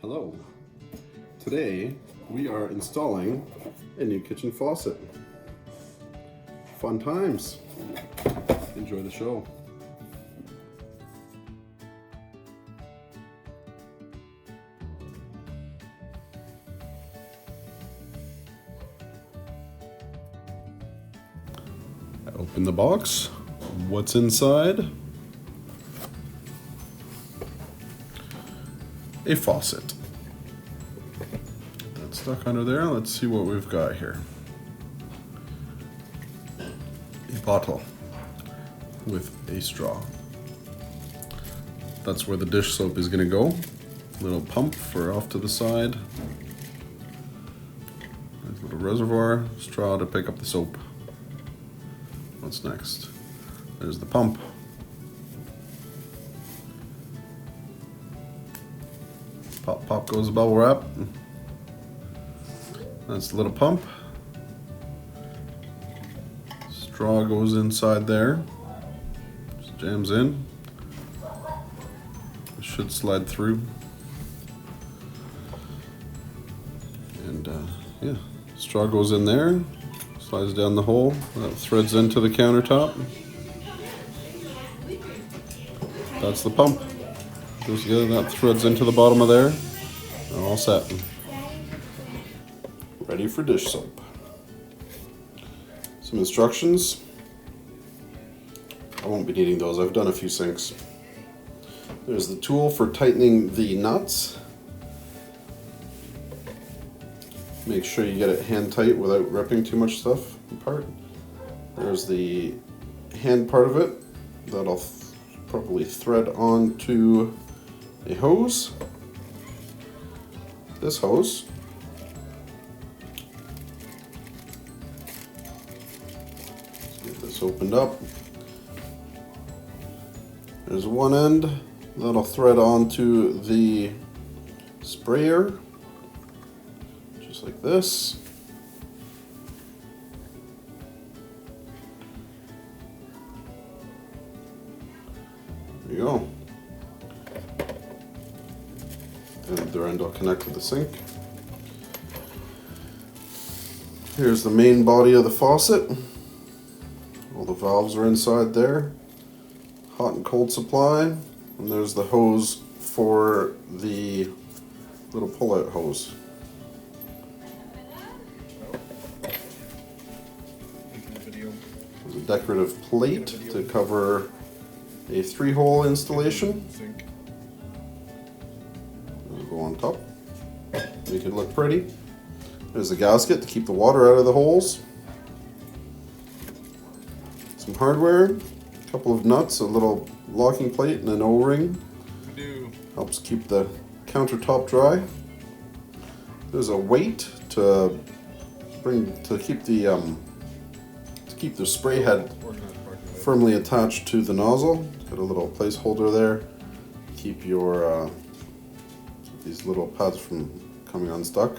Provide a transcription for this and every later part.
Hello. Today we are installing a new kitchen faucet. Fun times. Enjoy the show. I open the box. What's inside? A faucet. That's stuck under there. Let's see what we've got here. A bottle with a straw. That's where the dish soap is going to go. Little pump for off to the side. There's a little reservoir, straw to pick up the soap. What's next? There's the pump. Pop, pop goes the bubble wrap. That's the little pump. Straw goes inside there. Just jams in. It should slide through. And yeah, straw goes in there. Slides down the hole. That threads into the countertop. That's the pump. Goes together, that threads into the bottom of there. All set. Ready for dish soap. Some instructions. I won't be needing those, I've done a few sinks. There's the tool for tightening the nuts. Make sure you get it hand tight without ripping too much stuff apart. There's the hand part of it that'll probably thread onto a hose. This hose let's get this opened up. There's one end that'll thread onto the sprayer, just like this. There you go. And the other end will connect to the sink. Here's the main body of the faucet. All the valves are inside there. Hot and cold supply. And there's the hose for the little pull-out hose. There's a decorative plate to cover a 3-hole installation. It'll go on top. Make it look pretty. There's a gasket to keep the water out of the holes. Some hardware, a couple of nuts, a little locking plate, and an O-ring. Helps keep the countertop dry. There's a weight to keep the spray head firmly attached to the nozzle. Got a little placeholder there. Keep your these little pads from coming unstuck.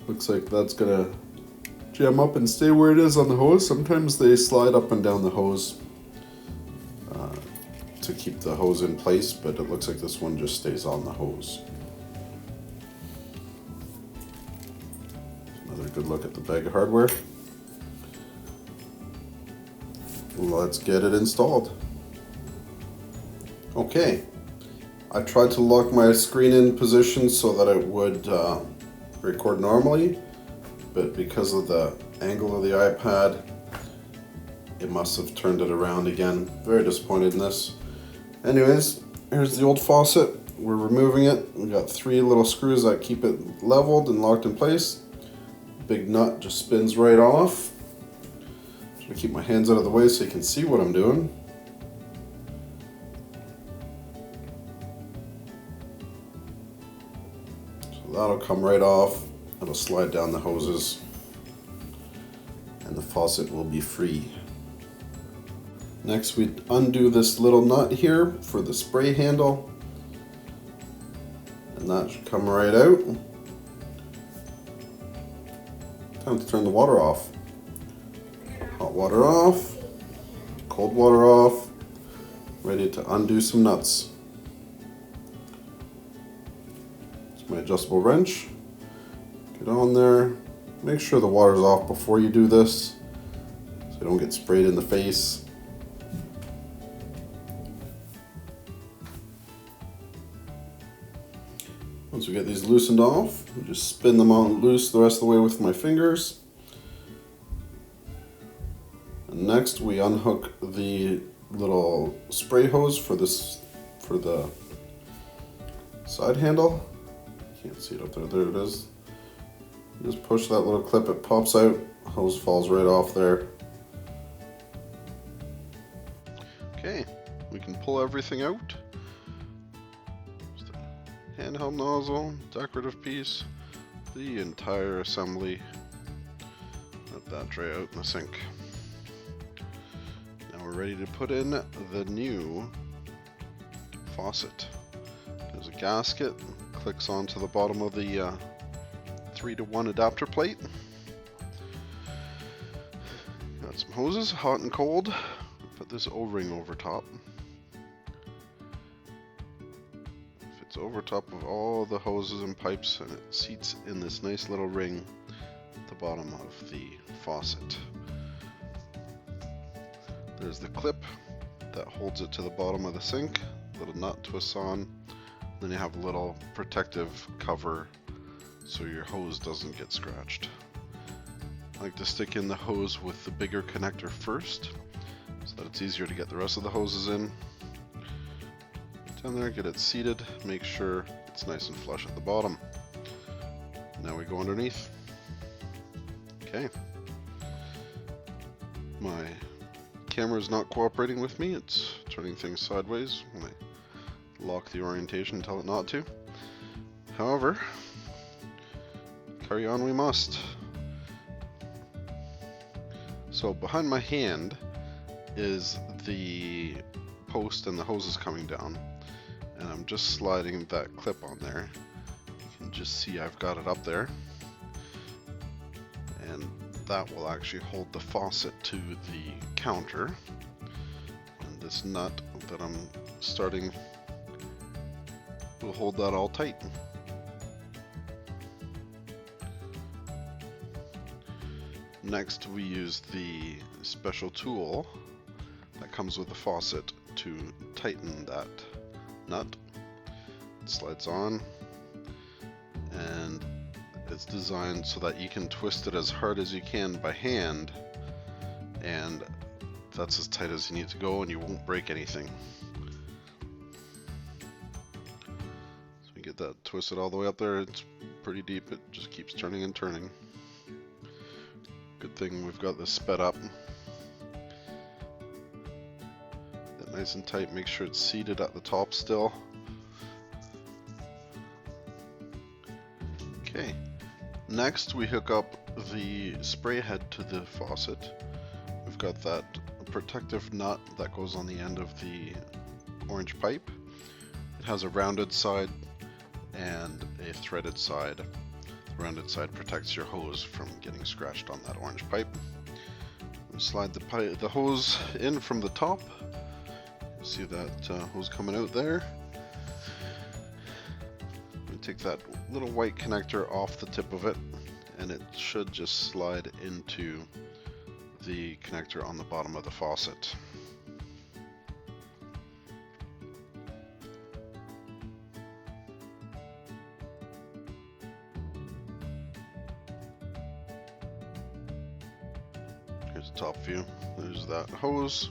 Looks like that's gonna jam up and stay where it is on the hose. Sometimes they slide up and down the hose to keep the hose in place, but it looks like this one just stays on the hose. Another good look at the bag of hardware. Let's get it installed. Okay, I tried to lock my screen in position so that it would record normally, but because of the angle of the iPad, it must have turned it around again. Very disappointed in this. Anyways, here's the old faucet. We're removing it. We got 3 little screws that keep it leveled and locked in place. Big nut just spins right off. Try to keep my hands out of the way so you can see what I'm doing. So that'll come right off. It'll slide down the hoses and the faucet will be free. Next, we undo this little nut here for the spray handle, and that should come right out. Time to turn the water off. Hot water off, cold water off, ready to undo some nuts. my adjustable wrench, get on there, make sure the water's off before you do this so you don't get sprayed in the face. Once we get these loosened off, we just spin them on loose the rest of the way with my fingers. And next we unhook the little spray hose for the side handle. Can't see it up there. There it is. Just push that little clip, it pops out, hose falls right off there. Okay, we can pull everything out. Just a handheld nozzle, decorative piece, the entire assembly. Let that dry out in the sink. Now we're ready to put in the new faucet. There's a gasket, clicks onto the bottom of the 3-to-1 adapter plate. Got some hoses, hot and cold. Put this O-ring over top. Fits over top of all the hoses and pipes, and it seats in this nice little ring at the bottom of the faucet. There's the clip that holds it to the bottom of the sink. Little nut twists on. Then you have a little protective cover so your hose doesn't get scratched. I like to stick in the hose with the bigger connector first so that it's easier to get the rest of the hoses in. Down there, get it seated, make sure it's nice and flush at the bottom. Now we go underneath. Okay. My camera is not cooperating with me, it's turning things sideways when I lock the orientation and tell it not to. However, carry on we must. So behind my hand is the post and the hoses coming down, and I'm just sliding that clip on there. You can just see I've got it up there, and that will actually hold the faucet to the counter, and this nut that I'm starting will hold that all tight. Next, we use the special tool that comes with the faucet to tighten that nut. It slides on, and it's designed so that you can twist it as hard as you can by hand, and that's as tight as you need to go, and you won't break anything. Get that twisted all the way up there. It's pretty deep, it just keeps turning and turning. Good thing we've got this sped up. Get nice and tight, make sure it's seated at the top still. Okay, next we hook up the spray head to the faucet. We've got that protective nut that goes on the end of the orange pipe. It has a rounded side and a threaded side. The rounded side protects your hose from getting scratched on that orange pipe. We slide the hose in from the top. You see that hose coming out there. We take that little white connector off the tip of it, and it should just slide into the connector on the bottom of the faucet. Here's the top view. There's that hose.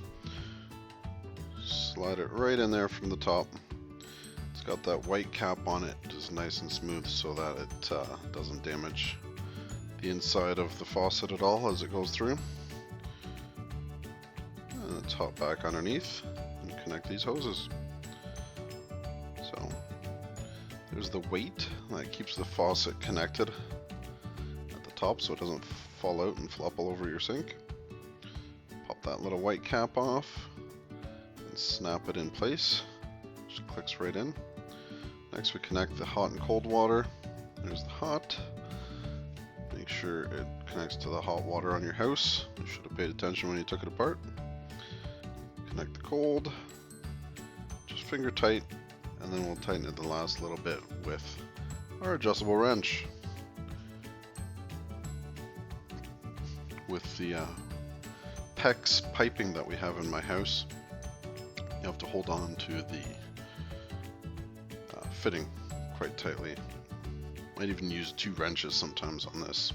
Slide it right in there from the top. It's got that white cap on it, just nice and smooth so that it doesn't damage the inside of the faucet at all as it goes through. And let's hop back underneath and connect these hoses. So there's the weight that keeps the faucet connected at the top so it doesn't fall out and flop all over your sink. Pop that little white cap off and snap it in place. Just clicks right in. Next we connect the hot and cold water. There's the hot. Make sure it connects to the hot water on your house. You should have paid attention when you took it apart. Connect the cold. Just finger tight, and then we'll tighten it the last little bit with our adjustable wrench. With the PEX piping that we have in my house, you have to hold on to the fitting quite tightly. Might even use 2 wrenches sometimes on this.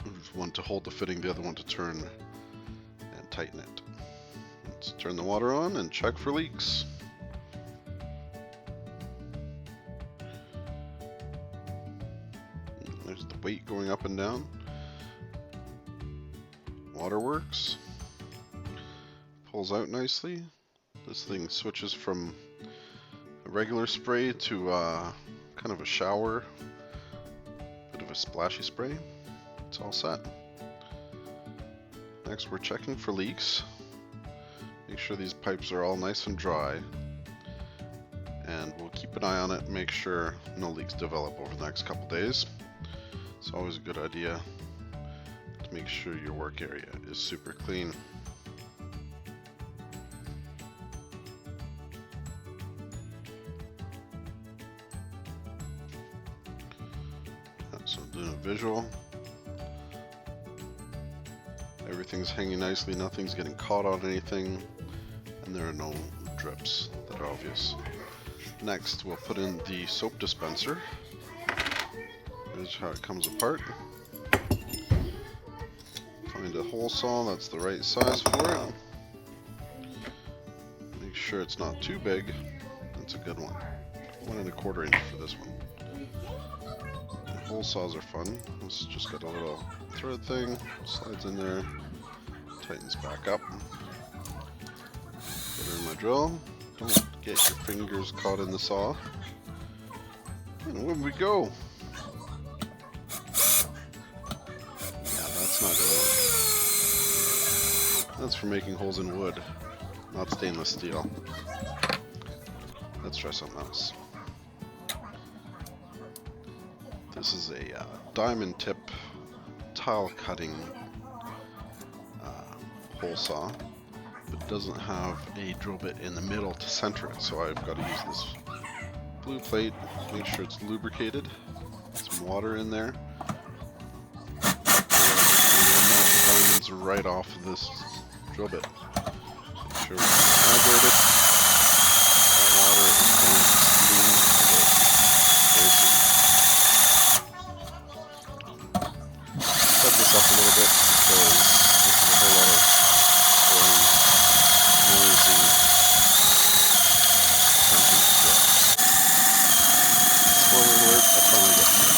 There's one to hold the fitting, the other one to turn and tighten it. Let's turn the water on and check for leaks. There's the weight going up and down. Water works. Pulls out nicely. This thing switches from a regular spray to kind of a shower, bit of a splashy spray. It's all set. Next we're checking for leaks. Make sure these pipes are all nice and dry. And we'll keep an eye on it and make sure no leaks develop over the next couple days. It's always a good idea to make sure your work area is super clean. So doing a visual. Everything's hanging nicely, nothing's getting caught on anything, and there are no drips that are obvious. Next, we'll put in the soap dispenser. Here's how it comes apart. Find a hole saw that's the right size for it. Make sure it's not too big. That's a good one. 1 1/4 inch for this one. Hole saws are fun. This just got a little thread thing, slides in there, tightens back up. Put it in my drill. Don't get your fingers caught in the saw. And when we go. Yeah, that's not gonna work. That's for making holes in wood, not stainless steel. Let's try something else. This is a diamond tip tile cutting hole saw, but it doesn't have a drill bit in the middle to center it, so I've got to use this blue plate, make sure it's lubricated, some water in there, and melt the diamonds right off of this drill bit. Make sure it's hydrated. That water is going to steam away. Very soon. Set this up a little bit because this is a whole lot of boring, noisy attention to drill. Spoiler alert, I finally get to it.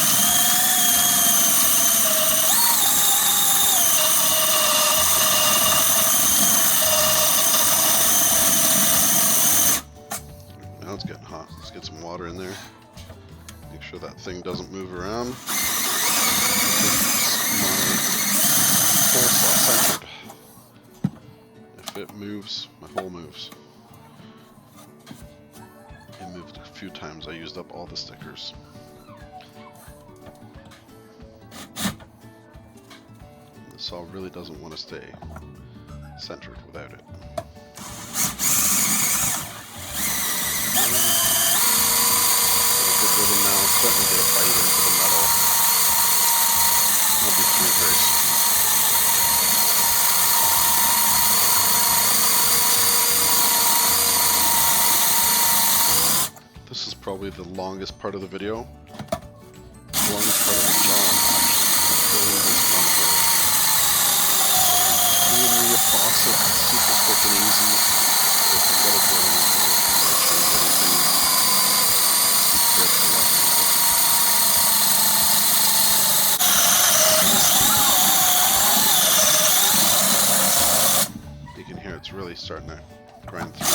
Now it's getting hot. Let's get some water in there. Make sure that thing doesn't move around. Hole saw centered. If it moves, my hole moves. It moved a few times. I used up all the stickers. The saw really doesn't want to stay centered without it. Got a good rhythm now. It's starting to get a bite into the metal. I'll be through very soon. This is probably the longest part of the video. The longest part of the job, actually, building this one hole. Doing me a faucet, super quick and easy. So if you've got to drill anything or change anything, keep quick to let me know. You can hear it's really starting to grind through.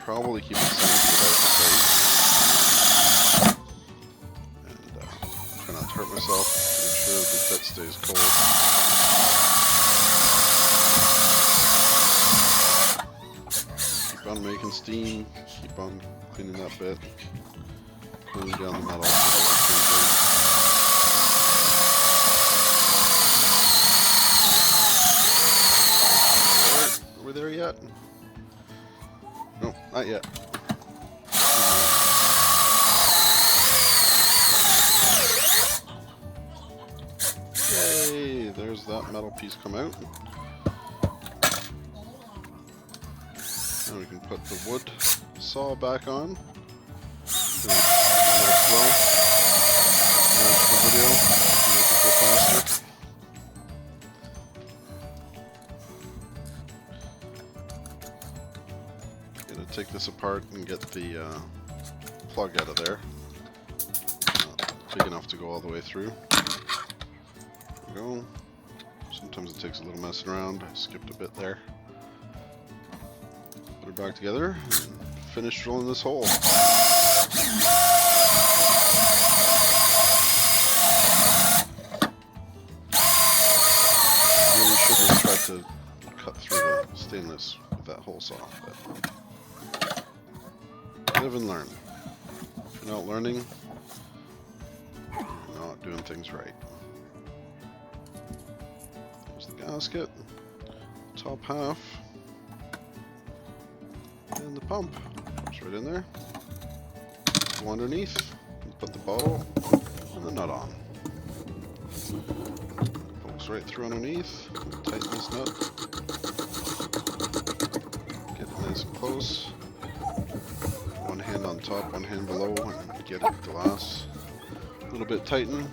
Probably keep it centered without the plate. And try not to hurt myself. Make sure the bit stays cold. Keep on making steam. Keep on cleaning that bit. Cooling down the metal. yet? No, not yet. Yay, there's that metal piece come out. And we can put the wood saw back on. A little slow. There's the video. Make it go faster. Gonna take this apart and get the plug out of there. Not big enough to go all the way through. There we go. Sometimes it takes a little messing around. I skipped a bit there. Put it back together and finish drilling this hole. Really shouldn't have tried to cut through the stainless with that hole saw, but live and learn. If you're not learning, you're not doing things right. There's the gasket, top half, and the pump. It's right in there. Go underneath, and put the bottle and the nut on. Pokes right through underneath. Tighten this nut. Get it nice and close. One hand on top, one hand below, and get it glass. A little bit tighten.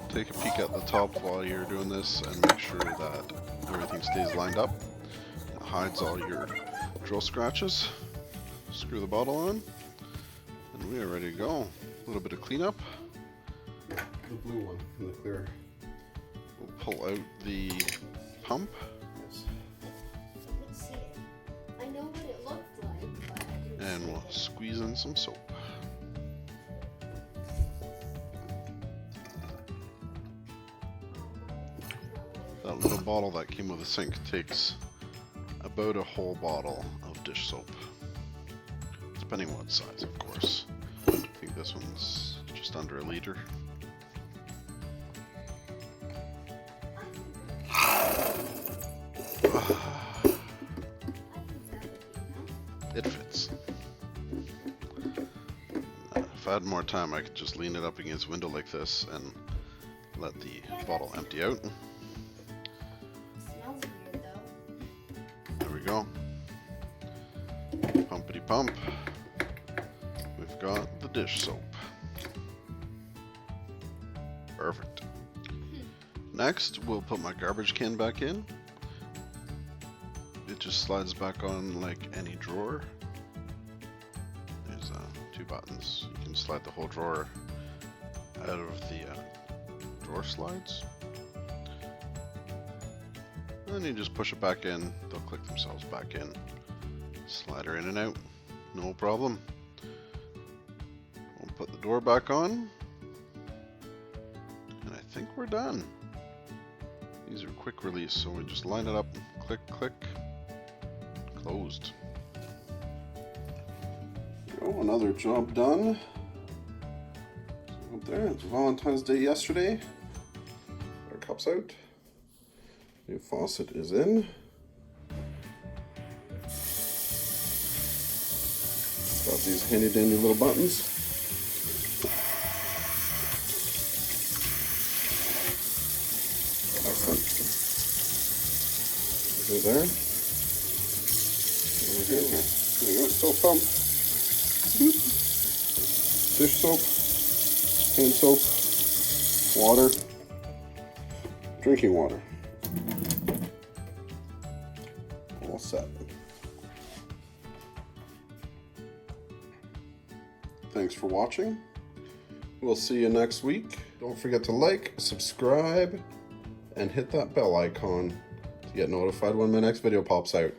Take a peek at the top while you're doing this and make sure that everything stays lined up. It hides all your drill scratches. Screw the bottle on, and we are ready to go. A little bit of cleanup. The blue one in the clear. We'll pull out the pump. Let's see it. I know what it looked like, but I didn't And we'll squeeze in some soap. That little bottle that came with the sink takes about a whole bottle of dish soap. Depending what size, of course. I think this one's just under a liter. It fits. If I had more time, I could just lean it up against the window like this and let the bottle empty out. It smells weird though. There we go. Pumpity pump. We've got the dish soap. Perfect. Next, we'll put my garbage can back in. It just slides back on like any drawer. There's two buttons. You can slide the whole drawer out of the drawer slides. And then you just push it back in. They'll click themselves back in. Slide her in and out. No problem. We'll put the door back on. And I think we're done. These are quick release, so we just line it up, click, click, closed. Oh, another job done. So up there, it's Valentine's Day yesterday. Our cup's out. New faucet is in. Got these handy dandy little buttons. Excellent. Go there. Over here. There we go. Soap pump. Boop. Dish soap. Hand soap. Water. Drinking water. All set. Thanks for watching. We'll see you next week. Don't forget to like, subscribe, and hit that bell icon to get notified when my next video pops out.